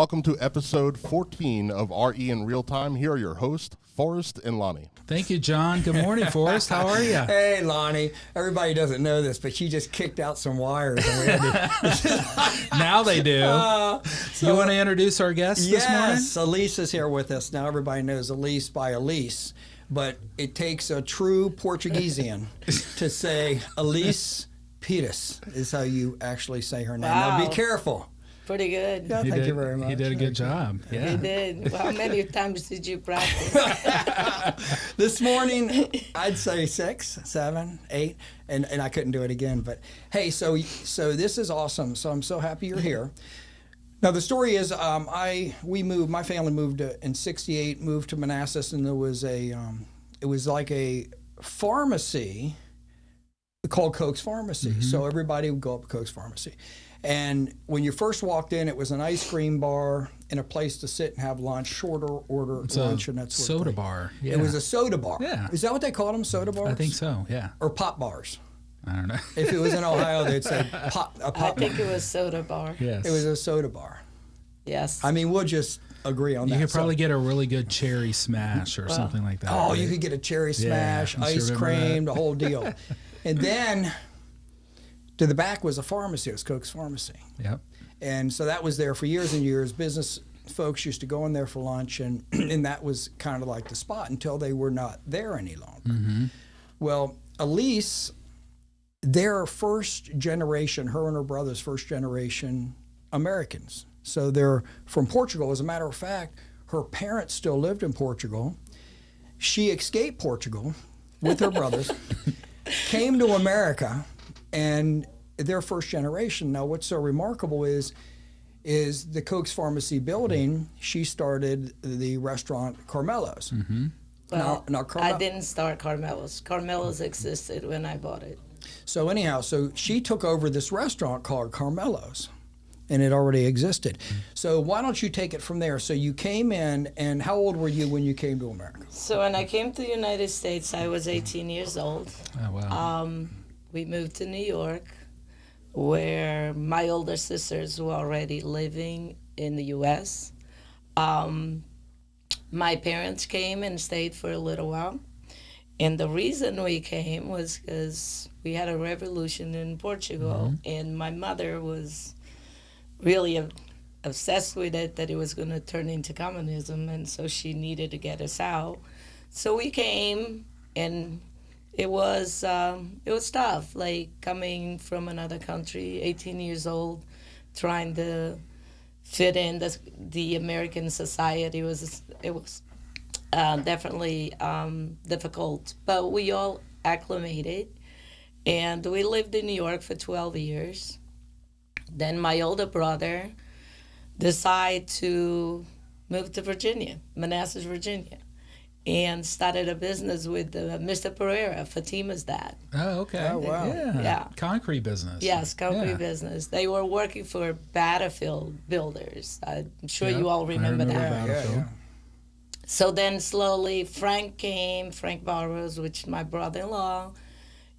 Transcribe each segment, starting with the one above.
welcome to episode 14 of RE in Real Time. Here are your hosts, Forrest and Lonnie. Thank you, John. Good morning, Forrest. How are you? Hey, Lonnie. Everybody doesn't know this, but she just kicked out some wires. Now they do. You want to introduce our guest this morning? Yes, Elise is here with us. Now everybody knows Elise by Elise, but it takes a true Portuguesian to say Elise Pires is how you actually say her name. Wow. Now be careful. Pretty good. Yeah, thank you very much. He did a good job. Yeah. You did. How many times did you practice? This morning, I'd say 6, 7, 8, and I couldn't do it again. But hey, so this is awesome. So I'm so happy you're here. Now the story is, my family moved in '68, moved to Manassas, and there was it was like a pharmacy called Coke's Pharmacy. Mm-hmm. So everybody would go up to Coke's Pharmacy. And when you first walked in, it was an ice cream bar and a place to sit and have lunch, shorter order lunch and that sort of thing. Soda bar. Yeah. It was a soda bar. Yeah. Is that what they called them, soda bars? I think so, yeah. Or pop bars? I don't know. If it was in Ohio, they'd say a pop I think bar. it was soda bar. Yes. It was a soda bar. Yes. I mean, we'll just agree on that. You could probably get a really good cherry smash or something like that. Oh, right? you could get a cherry smash, I ice sure cream, remember the whole deal. And then to the back was a pharmacy. It was Coke's Pharmacy. Yep. And so that was there for years and years. Business folks used to go in there for lunch, and that was kind of like the spot until they were not there any longer. Mm-hmm. Well, Elise, they're first generation, her and her brothers, first generation Americans. So they're from Portugal. As a matter of fact, her parents still lived in Portugal. She escaped Portugal with her brothers, came to America, and they're first generation. Now, what's so remarkable is the Coke's Pharmacy building, she started the restaurant Carmello's. Mm-hmm. Well, now I didn't start Carmello's. Carmello's existed when I bought it. So anyhow, so she took over this restaurant called Carmello's, and it already existed. So why don't you take it from there? So you came in, and how old were you when you came to America? So when I came to the United States, I was 18 years old. Oh, wow. We moved to New York, where my older sisters were already living in the U.S. My parents came and stayed for a little while. And the reason we came was because we had a revolution in Portugal, and my mother was really obsessed with it, that it was going to turn into communism, and so she needed to get us out. So we came, and it was tough, like coming from another country, 18 years old, trying to fit in the American society. It was definitely difficult, but we all acclimated, and we lived in New York for 12 years. Then my older brother decided to move to Virginia, Manassas, Virginia, and started a business with Mr. Pereira, Fatima's dad. Oh, okay. Oh, wow. Yeah. Concrete business. Yes, concrete business. They were working for Battlefield Builders. I'm sure you all remember that. Yeah. So then slowly Frank Barrows, which is my brother-in-law,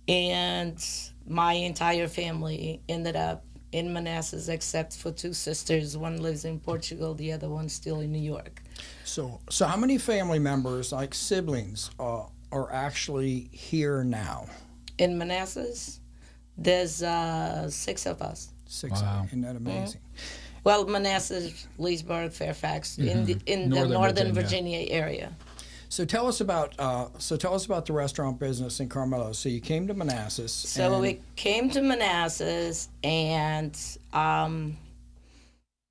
and my entire family ended up in Manassas, except for 2 sisters. One lives in Portugal, the other one's still in New York. So how many family members, like siblings, are actually here now? In Manassas, there's 6 of us. 6. Wow. Isn't that amazing? Well, Manassas, Leesburg, Fairfax, in the Northern Virginia area. So tell us about the restaurant business in Carmello. So you came to Manassas. So we came to Manassas, and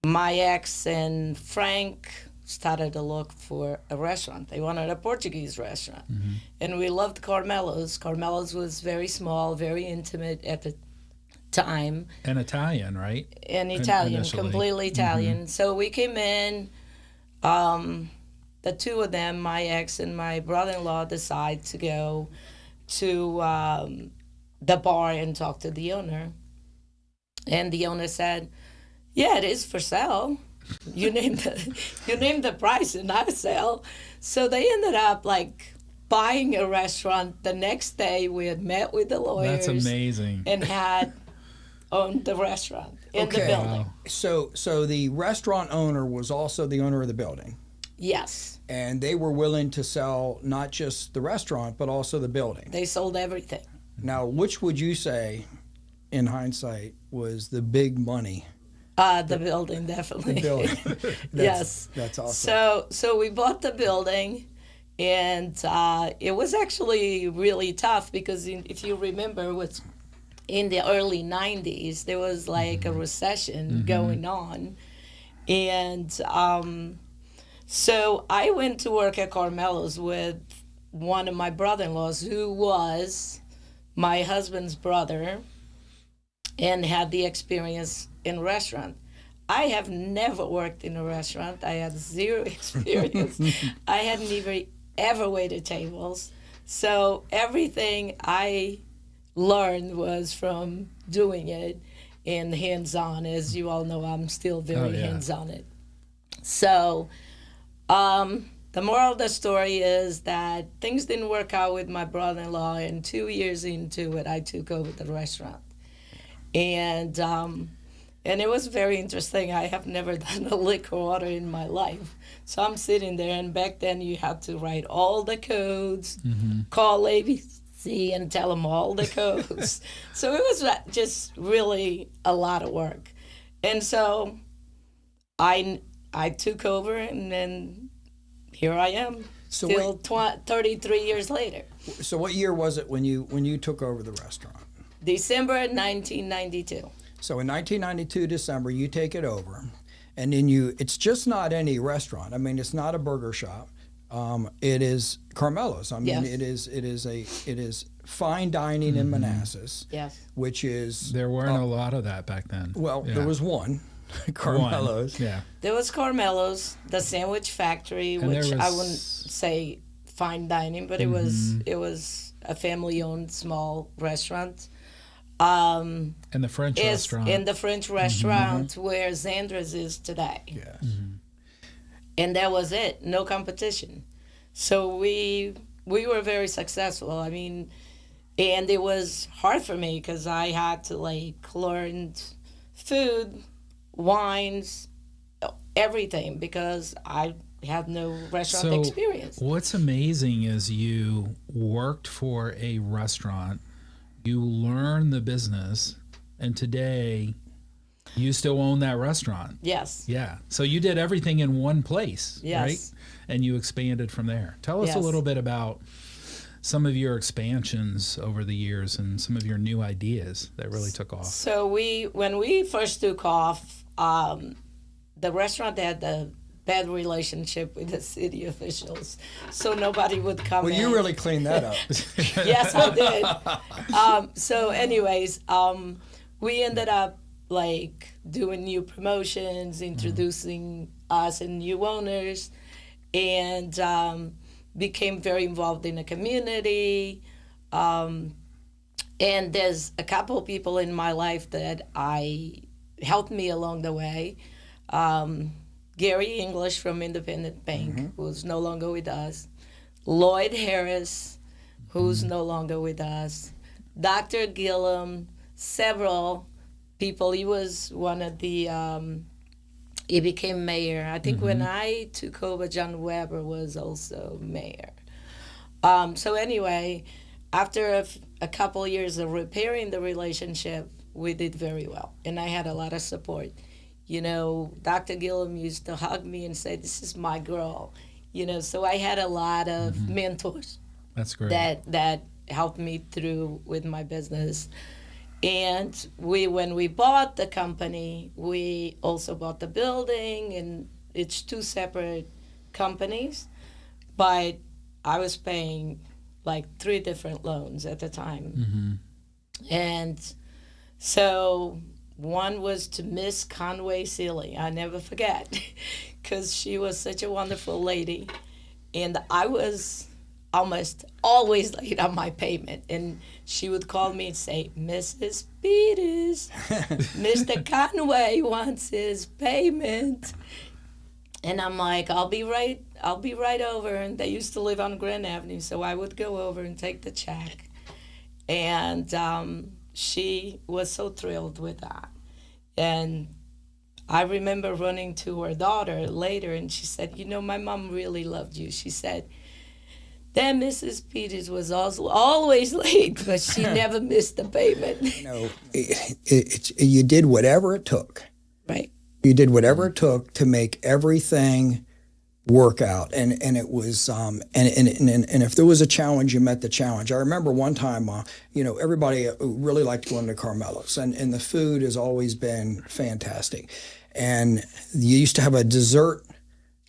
my ex and Frank started to look for a restaurant. They wanted a Portuguese restaurant. Mm-hmm. And we loved Carmello's. Carmello's was very small, very intimate at the time. And Italian, right? And Italian, Initially. completely Italian. Mm-hmm. So we came in, the 2 of them, my ex and my brother-in-law, decided to go to the bar and talk to the owner. And the owner said, yeah, it is for sale. You named the price and I sell. So they ended up like buying a restaurant. The next day we had met with the lawyers. That's amazing. And had owned the restaurant in the Okay. building. Wow. So the restaurant owner was also the owner of the building, Yes, and they were willing to sell not just the restaurant but also the building. they sold everything. Now, which would you say, in hindsight, was the big money? The building, definitely. The building. Yes. That's awesome. So we bought the building, and it was actually really tough because if you remember, it was in the early 90s, there was like a recession going on. And so I went to work at Carmello's with one of my brother-in-laws who was my husband's brother and had the experience in restaurant. I have never worked in a restaurant. I had zero experience. I hadn't even ever waited tables. So everything I learned was from doing it and hands-on. As you all know, I'm still very hands-on it. So the moral of the story is that things didn't work out with my brother-in-law, and 2 years into it, I took over the restaurant. And it was very interesting. I have never done a liquor order in my life. So I'm sitting there, and back then you had to write all the codes, call ABC and tell them all the codes. So it was just really a lot of work. And so I took over, and then here I am, So still 33 years later. So what year was it when you took over the restaurant? December 1992. So in 1992 December, you take it over, and then it's just not any restaurant. I mean, it's not a burger shop. It is Carmello's. I mean, Yes. it is fine dining in Manassas. Yes. Which is There weren't a lot of that back then. well, Yeah. there was one, Carmello's. Yeah. There was Carmello's, the Sandwich Factory, And which there I was- wouldn't say fine dining, but it was a family-owned small restaurant. And the French Is restaurant. in the French restaurant where Zandra's is today. Yes. And that was it, no competition. So we were very successful. I mean, and it was hard for me because I had to learn food, wines, everything, because I had no restaurant So experience. what's amazing is you worked for a restaurant, you learned the business, and today you still own that restaurant. Yes. Yeah. So you did everything in one place, Yes. right? And you expanded from there. Tell us a Yes. little bit about some of your expansions over the years and some of your new ideas that really took off. So when we first took off, the restaurant had a bad relationship with the city officials, so nobody would come Well, in. you really cleaned that up. Yes, I did. So anyways, we ended up doing new promotions, introducing us and new owners, and became very involved in the community. And there's a couple of people in my life that helped me along the way. Gary English from Independent Bank, who's no longer with us. Lloyd Harris, who's no longer with us. Dr. Gillum, several people. He was one of the, he became mayor. I think when I took over, John Weber was also mayor. So anyway, after a couple years of repairing the relationship, we did very well. And I had a lot of support. You know, Dr. Gillum used to hug me and say, "This is my girl." You know, so I had a lot of mentors That's great. that helped me through with my business. And when we bought the company, we also bought the building, and it's two separate companies. But I was paying 3 different loans at the time. And so one was to Miss Conway Seeley. I never forget, because she was such a wonderful lady. And I was almost always late on my payment. And she would call me and say, "Mrs. Peters, Mr. Conway wants his payment." And I'm like, I'll be right over. And they used to live on Grand Avenue, so I would go over and take the check. And she was so thrilled with that. And I remember running to her daughter later, and she said, "You know, my mom really loved you." She said, "That Mrs. Peters was also always late, but she never missed the payment." You did whatever it took. Right. You did whatever it took to make everything work out, and it was and if there was a challenge, you met the challenge. I remember one time, everybody really liked going to Carmello's, and the food has always been fantastic. And you used to have a dessert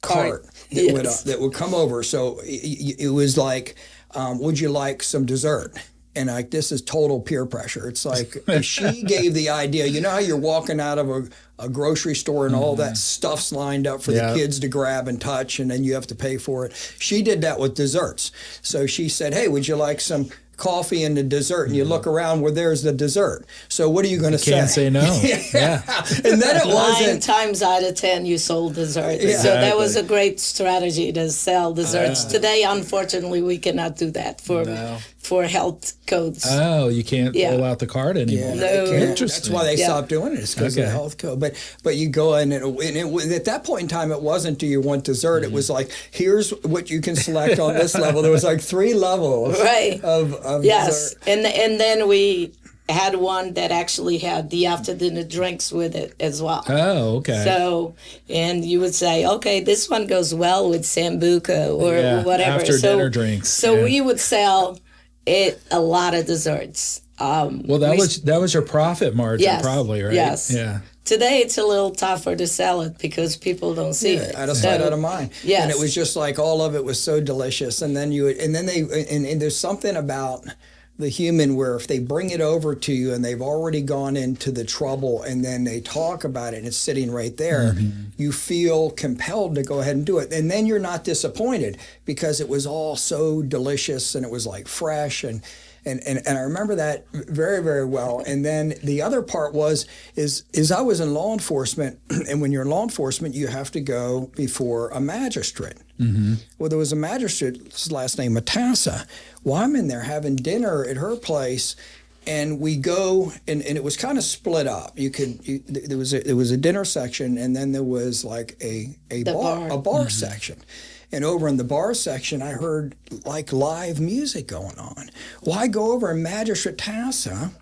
cart that would come over. So it was like, would you like some dessert? And like, this is total peer pressure. It's like she gave the idea. You know how you're walking out of a grocery store and all that stuff's lined up for the kids to grab and touch, and then you have to pay for it. She did that with desserts. So she said, "Hey, would you like some coffee and the dessert?" And you look around where there's the dessert. So what are you going to say? Can't say no. Yeah. And then it 9 wasn't. times out of 10, you sold desserts. Yeah. So that was a great strategy to sell desserts. Today, unfortunately, we cannot do that for health codes. Oh, you can't pull out the card anymore. Yeah, No. Interesting. That's why they stopped doing it. It's because of the health code. But you go in, and at that point in time, it wasn't, do you want dessert? It was like, here's what you can select on this level. There was like 3 levels Right. of Yes, dessert. and then we had one that actually had the after dinner drinks with it as well. Oh, okay. So, and you would say, okay, this one goes well with sambuca or whatever. After so, dinner drinks. So we would sell a lot of desserts. Well, that was your profit margin, Yes, probably, right? yes. Yeah. Today it's a little tougher to sell it because people don't see it. Out of sight, out of mind. Yes. And it was just like all of it was so delicious. And then and there's something about the human where if they bring it over to you and they've already gone into the trouble and then they talk about it and it's sitting right there, you feel compelled to go ahead and do it. And then you're not disappointed because it was all so delicious and it was like fresh and I remember that very, very well. And then the other part is I was in law enforcement, and when you're in law enforcement, you have to go before a magistrate. Well, there was a magistrate, his last name Manassas. Well, I'm in there having dinner at her place, and we go, and it was kind of split up. There was a dinner section, and then there was like a bar section. And over in the bar section, I heard like live music going on. Well, I go over, and Magistrate Tassa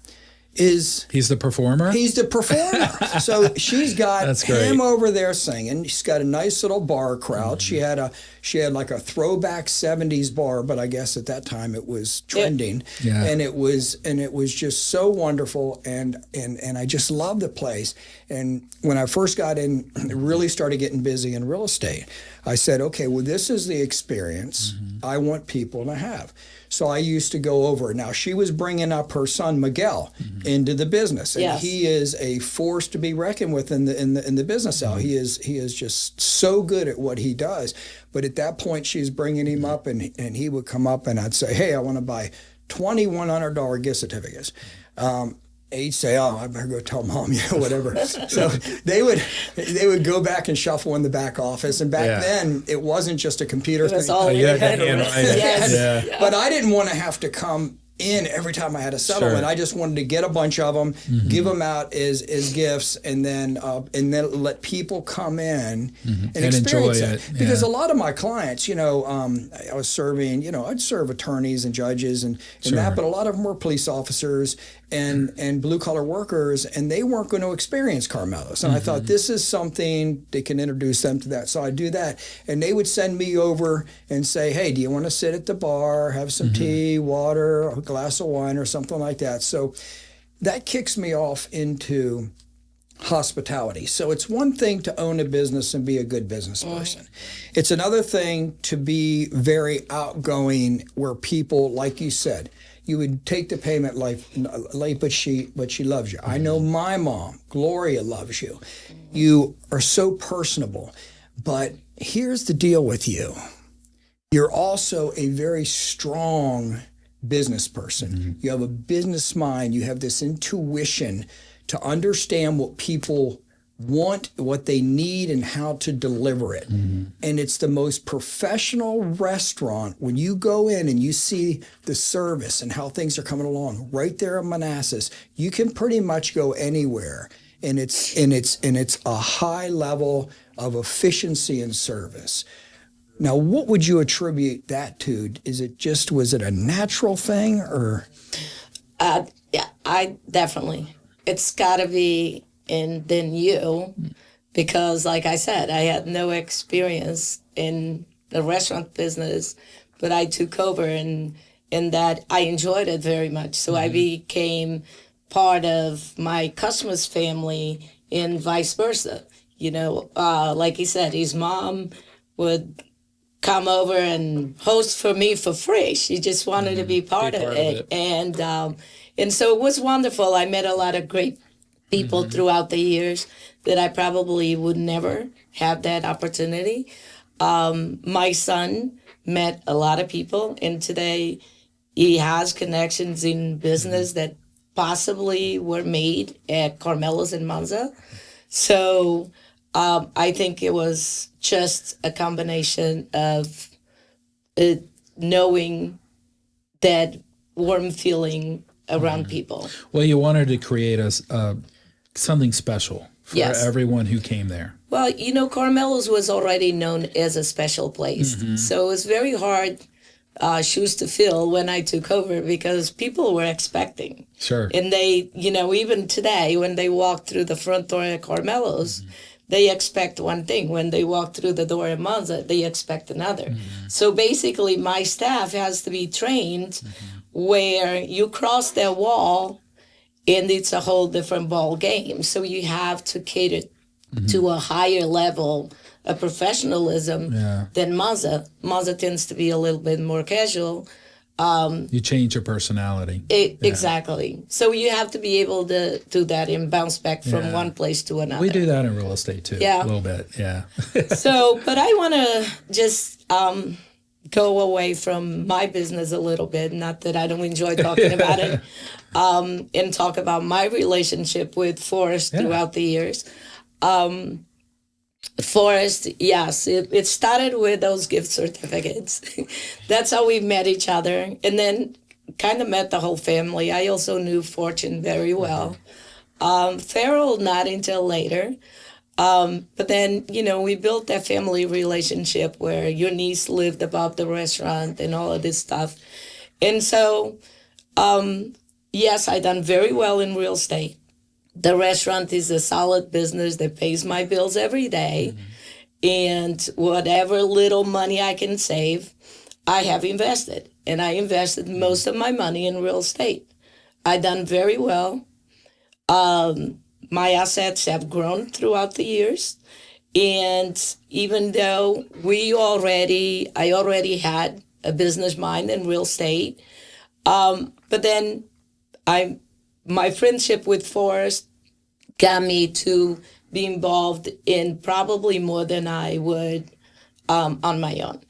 He's the performer? He's the performer. So she's got him over there singing. She's got a nice little bar crowd. She had like a throwback 70s bar, but I guess at that time it was trending. Yeah. And it was just so wonderful, and I just loved the place. And when I first got in, really started getting busy in real estate, I said, okay, well, this is the experience I want people to have. So I used to go over. Now, she was bringing up her son Miguel into the business, and he is a force to be reckoned with in the business. Now, he is just so good at what he does. But at that point, she's bringing him up, and he would come up, and I'd say, hey, I want to buy $2,100 gift certificates. He'd say, oh, I better go tell Mom, whatever. So they would go back and shuffle in the back office. And back then, it wasn't just a computer thing. All you had to handwrite it. Yes. But I didn't want to have to come in every time I had a settlement. Sure. I just wanted to get a bunch of them, give them out as gifts, and then let people come in and experience enjoy it. it. Because a lot of my clients, I was serving, I'd serve attorneys and judges and that, but a lot of them were police officers and blue collar workers, and they weren't going to experience Carmello's. And I thought, this is something they can introduce them to that. So I do that, and they would send me over and say, hey, do you want to sit at the bar, have some tea, water, a glass of wine, or something like that? So that kicks me off into hospitality. So it's one thing to own a business and be a good business person. It's another thing to be very outgoing, where people, like you said, you would take the payment late, but she loves you. I know my mom, Gloria, loves you. You are so personable. But here's the deal with you. You're also a very strong business person. You have a business mind. You have this intuition to understand what people want, what they need, and how to deliver it. And it's the most professional restaurant. When you go in and you see the service and how things are coming along right there in Manassas, you can pretty much go anywhere. And it's a high level of efficiency and service. Now, what would you attribute that to? Was it a natural thing, or? Yeah, I definitely. It's got to be then you, because like I said, I had no experience in the restaurant business, but I took over and that I enjoyed it very much. So I became part of my customer's family and vice versa. Like he said, his mom would come over and host for me for free. She just wanted to be part of it. And so it was wonderful. I met a lot of great people throughout the years that I probably would never have that opportunity. My son met a lot of people, and today he has connections in business that possibly were made at Carmello's in Monza. So I think it was just a combination of knowing that warm feeling around people. Well, you wanted to create something special for Yes. everyone who came there. Well, Carmelo's was already known as a special place. So it was very hard shoes to fill when I took over because people were expecting. Sure. And they, even today, when they walk through the front door at Carmelo's, they expect one thing. When they walk through the door at Monza, they expect another. So basically, my staff has to be trained where you cross that wall and it's a whole different ball game. So you have to cater to a higher level of professionalism than Monza. Monza tends to be a little bit more casual. You change your personality. Exactly. So you have to be able to do that and bounce back from one place to another. We do that in real estate too. Yeah. A little bit. Yeah. So, but I want to just go away from my business a little bit. Not that I don't enjoy talking about it, and talk about my relationship with Forrest throughout the years. Forrest, yes, it started with those gift certificates. That's how we met each other, and then kind of met the whole family. I also knew Fortune very well. Farrell, not until later. But then, we built that family relationship where your niece lived above the restaurant and all of this stuff. And so, yes, I done very well in real estate. The restaurant is a solid business that pays my bills every day. And whatever little money I can save, I have invested. And I invested most of my money in real estate. I done very well. My assets have grown throughout the years. And even though I already had a business mind in real estate, but then my friendship with Forrest got me to be involved in probably more than I would on my own.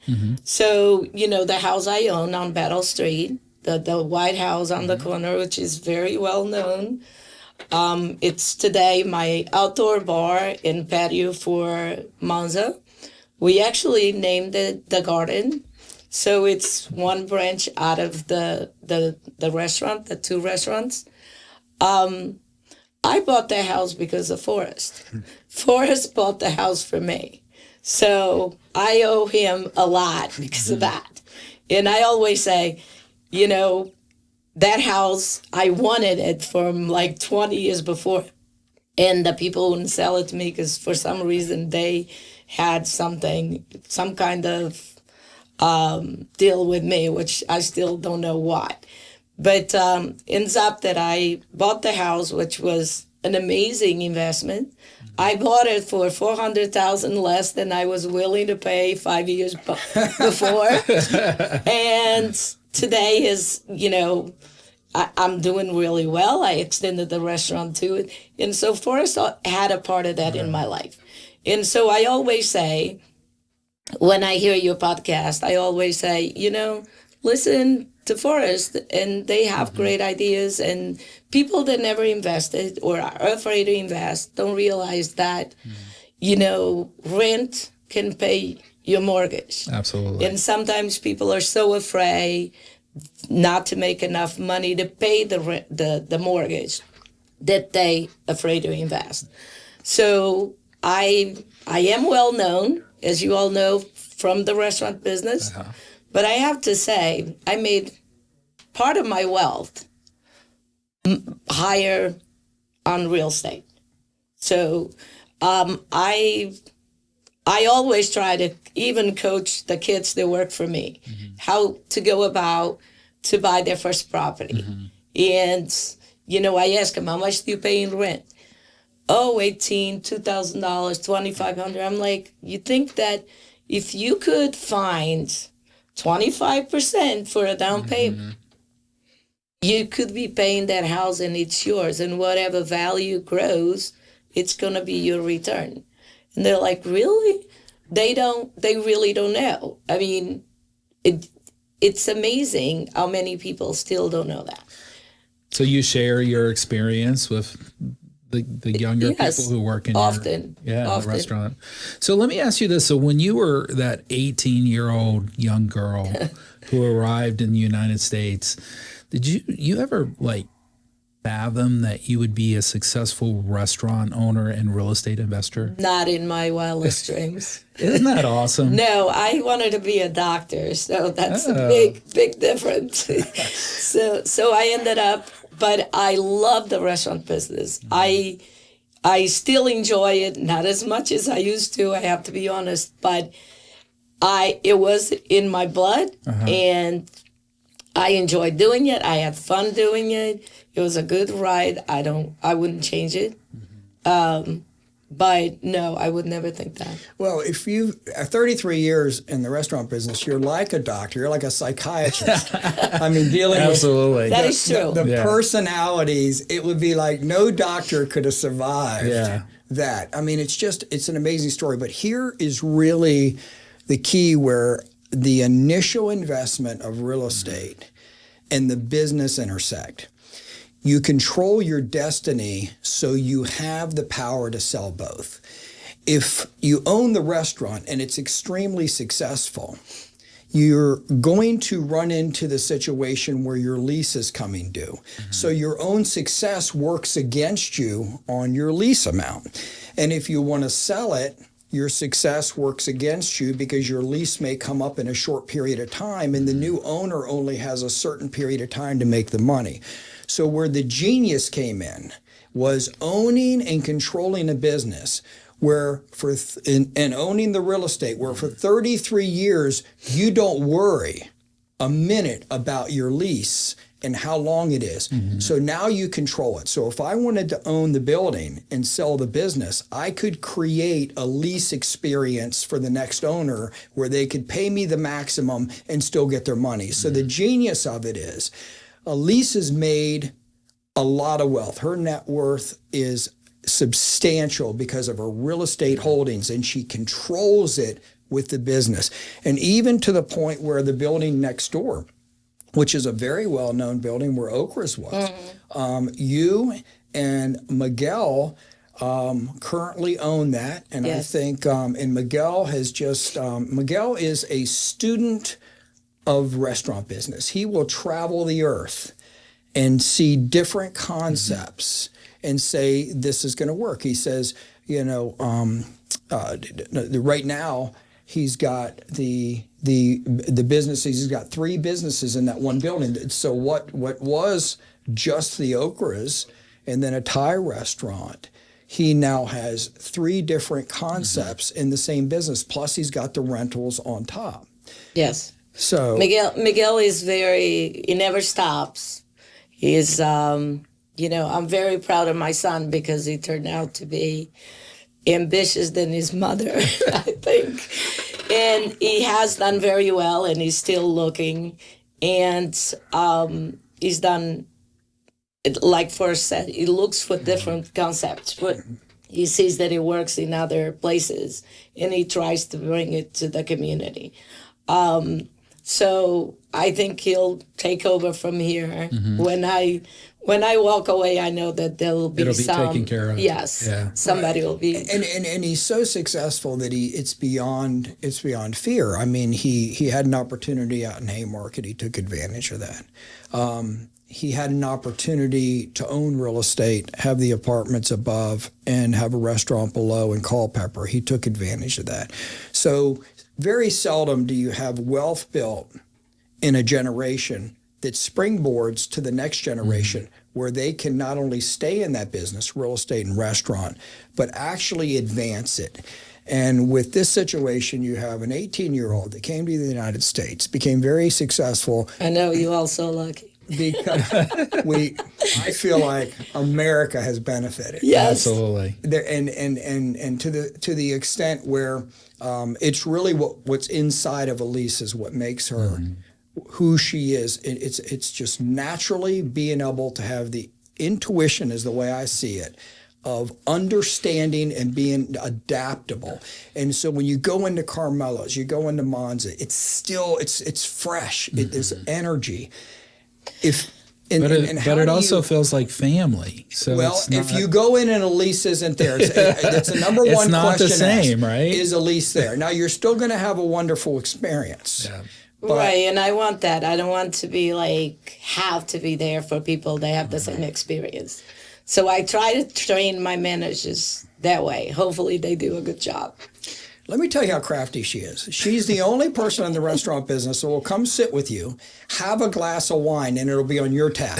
So, the house I own on Battle Street, the White House on the corner, which is very well known, it's today my outdoor bar and patio for Monza. We actually named it the Garden. So it's one branch out of the restaurant, the two restaurants. I bought the house because of Forrest. Forrest bought the house for me. So I owe him a lot because of that. And I always say, that house, I wanted it from like 20 years before. And the people wouldn't sell it to me because for some reason they had some kind of deal with me, which I still don't know why. But ends up that I bought the house, which was an amazing investment. I bought it for $400,000 less than I was willing to pay 5 years before. And today is, I'm doing really well. I extended the restaurant to it. And so Forrest had a part of that in my life. And so I always say, when I hear your podcast, I always say, listen to Forest, and they have great ideas. And people that never invested or are afraid to invest don't realize that, rent can pay your mortgage. Absolutely. And sometimes people are so afraid not to make enough money to pay the mortgage that they afraid to invest. So I am well known, as you all know, from the restaurant business. But I have to say, I made part of my wealth higher on real estate. So I always try to even coach the kids that work for me how to go about to buy their first property. And, I ask them, how much do you pay in rent? Oh, $18,000, $2,000, $2,500. I'm like, you think that if you could find 25% for a down payment, you could be paying that house and it's yours. And whatever value grows, it's going to be your return. And they're like, really? They really don't know. I mean, it's amazing how many people still don't know that. So you share your experience with the younger Yes, people who work in often. the restaurant. So let me ask you this. So when you were that 18-year-old young girl who arrived in the United States, did you ever fathom that you would be a successful restaurant owner and real estate investor? Not in my wildest dreams. Isn't that awesome? No, I wanted to be a doctor, so that's a big difference. so I ended up, but I love the restaurant business. I still enjoy it, not as much as I used to, I have to be honest, but it was in my blood, and I enjoyed doing it. I had fun doing it. It was a good ride. I wouldn't change it. But no, I would never think that. Well, if you 33 years in the restaurant business, you're like a doctor. You're like a psychiatrist. I mean, dealing Absolutely. That is true. the personalities, it would be like no doctor could have survived that. I mean, it's an amazing story. But here is really the key where the initial investment of real estate and the business intersect. You control your destiny, so you have the power to sell both. If you own the restaurant and it's extremely successful, you're going to run into the situation where your lease is coming due. So your own success works against you on your lease amount. And if you want to sell it, your success works against you because your lease may come up in a short period of time and the new owner only has a certain period of time to make the money. So where the genius came in was owning and controlling a business where and owning the real estate, where for 33 years, you don't worry a minute about your lease and how long it is. So now you control it. So if I wanted to own the building and sell the business, I could create a lease experience for the next owner where they could pay me the maximum and still get their money. So the genius of it is, Elise has made a lot of wealth. Her net worth is substantial because of her real estate holdings, and she controls it with the business. And even to the point where the building next door, which is a very well-known building where Okra's was, you and Miguel currently own that. And I think, and Miguel has just, Miguel is a student of restaurant business. He will travel the earth and see different concepts and say, this is going to work. He says, right now he's got the businesses, he's got 3 businesses in that one building. So what was just the Okras and then a Thai restaurant, he now has 3 different concepts in the same business. Plus he's got the rentals on top. Yes. So Miguel is he never stops. He is, I'm very proud of my son because he turned out to be ambitious than his mother, I think. And he has done very well, and he's still looking. And he's done, like Forrest said, he looks for different concepts, but he sees that it works in other places, and he tries to bring it to the community. So I think he'll take over from here. When I walk away, I know that there will be It'll be some taken care of. Yes, Yeah. somebody will be. And he's so successful that it's beyond fear. I mean, he had an opportunity out in Haymarket. He took advantage of that. He had an opportunity to own real estate, have the apartments above, and have a restaurant below in Culpeper. He took advantage of that. So very seldom do you have wealth built in a generation that springboards to the next generation, where they can not only stay in that business, real estate and restaurant, but actually advance it. And with this situation, you have an 18-year-old that came to the United States, became very successful. I know you all so lucky. Because I feel like America has benefited. Yes, Absolutely. And to the extent where it's really what's inside of Elise is what makes her who she is. It's just naturally being able to have the intuition, is the way I see it, of understanding and being adaptable. And so when you go into Carmello's, you go into Monza, it's still it's fresh. There's energy. But it also feels like family. So well, it's not, if you go in and Elise isn't there, it's the number one it's not question the same, asked, right? Is Elise there? Now, you're still going to have a wonderful experience. Yeah. right. And I want that. I don't want to be like have to be there for people that have the same experience. So I try to train my managers that way. Hopefully, they do a good job. Let me tell you how crafty she is. She's the only person in the restaurant business that will come sit with you, have a glass of wine, and it'll be on your tab.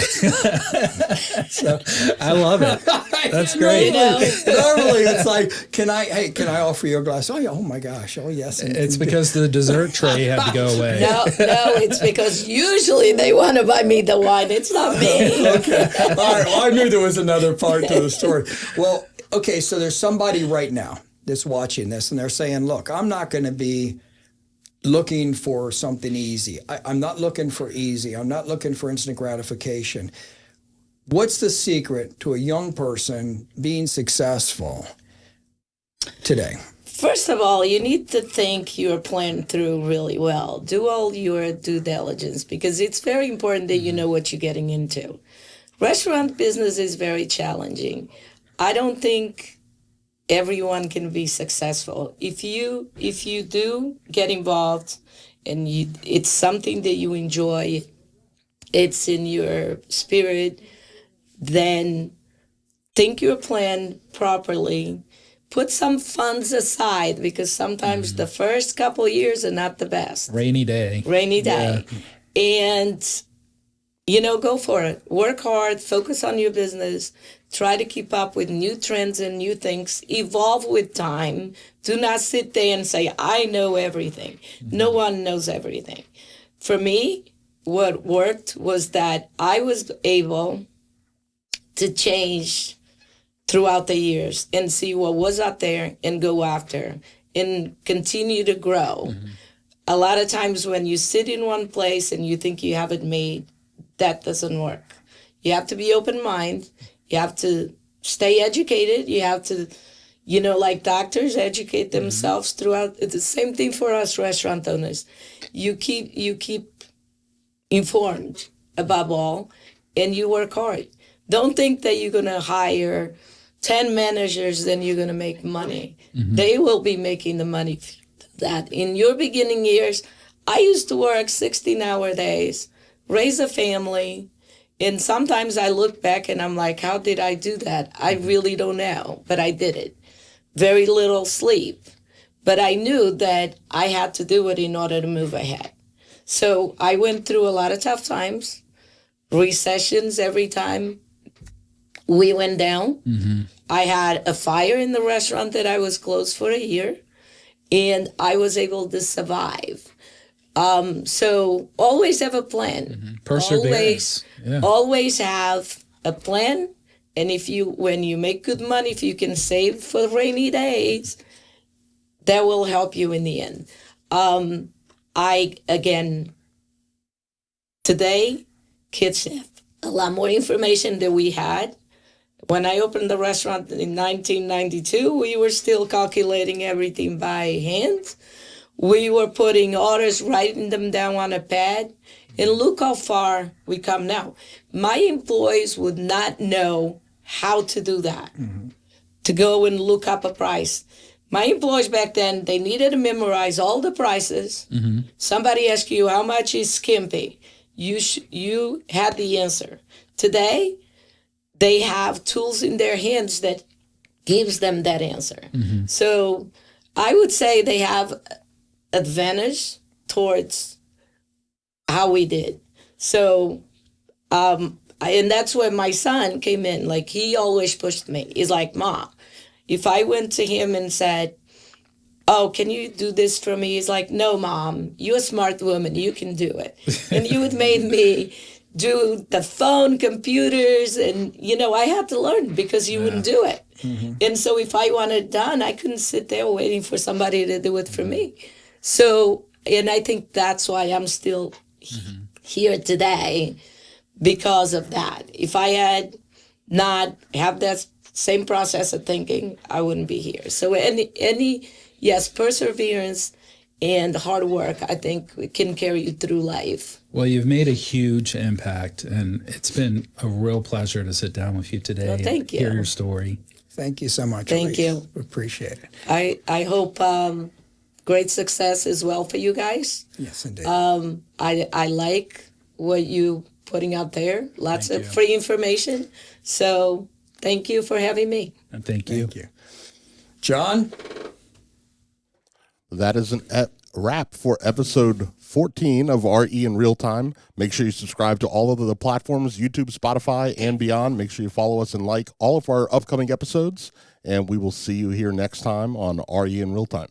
So, I love it. That's great. Normally, it's like, can I offer you a glass? Oh my gosh. Oh, yes. It's because the dessert tray had to go away. No, it's because usually they want to buy me the wine. It's not me. Okay. All right. Well, I knew there was another part to the story. Well, okay. So there's somebody right now that's watching this, and they're saying, look, I'm not going to be looking for something easy. I'm not looking for easy. I'm not looking for instant gratification. What's the secret to a young person being successful today? First of all, you need to think your plan through really well. Do all your due diligence, because it's very important that you know what you're getting into. Restaurant business is very challenging. I don't think everyone can be successful. If you do get involved and it's something that you enjoy, it's in your spirit, then think your plan properly. Put some funds aside, because sometimes the first couple of years are not the best. Rainy day. Yeah. And, go for it. Work hard, focus on your business, try to keep up with new trends and new things, evolve with time. Do not sit there and say, I know everything. No one knows everything. For me, what worked was that I was able to change throughout the years and see what was out there and go after and continue to grow. A lot of times when you sit in one place and you think you have it made, that doesn't work. You have to be open-minded. You have to stay educated. You have to, like doctors, educate themselves throughout. It's the same thing for us restaurant owners. You keep informed above all, and you work hard. Don't think that you're going to hire 10 managers, then you're going to make money. They will be making the money that in your beginning years. I used to work 16-hour days, raise a family, and sometimes I look back and I'm like, how did I do that? I really don't know, but I did it. Very little sleep. But I knew that I had to do it in order to move ahead. So I went through a lot of tough times, recessions every time we went down. I had a fire in the restaurant that I was closed for a year, and I was able to survive. So always have a plan. Perseverance. Always have a plan. And when you make good money, if you can save for rainy days, that will help you in the end. Today, kids have a lot more information than we had. When I opened the restaurant in 1992, we were still calculating everything by hand. we were putting orders, writing them down on a pad, and look how far we come now. My employees would not know how to do that, to go and look up a price. My employees back then, they needed to memorize all the prices. Somebody asked you, how much is skimpy? You had the answer. Today, they have tools in their hands that gives them that answer. So I would say they have advantage towards how we did. So, and that's where my son came in. Like, he always pushed me. He's like, Mom, if I went to him and said, oh, can you do this for me? He's like, no, Mom, you're a smart woman. You can do it. And you had made me do the phone, computers, and, I had to learn because you wouldn't do it. And so if I wanted it done, I couldn't sit there waiting for somebody to do it for me. So, and I think that's why I'm still here today, because of that. If I had not have that same process of thinking, I wouldn't be here. So yes, perseverance and hard work, I think, can carry you through life. Well, you've made a huge impact, and it's been a real pleasure to sit down with you today. Well, thank you. Hear your story. Thank you so much. Thank Elise. you. We appreciate it. I hope great success as well for you guys. Yes, indeed. I like what you putting out there. Lots Thank of you. free information. So thank you for having me. And thank you. Thank you. John? That is a wrap for episode 14 of RE in Real Time. Make sure you subscribe to all of the platforms, YouTube, Spotify, and beyond. Make sure you follow us and like all of our upcoming episodes. And we will see you here next time on RE in Real Time.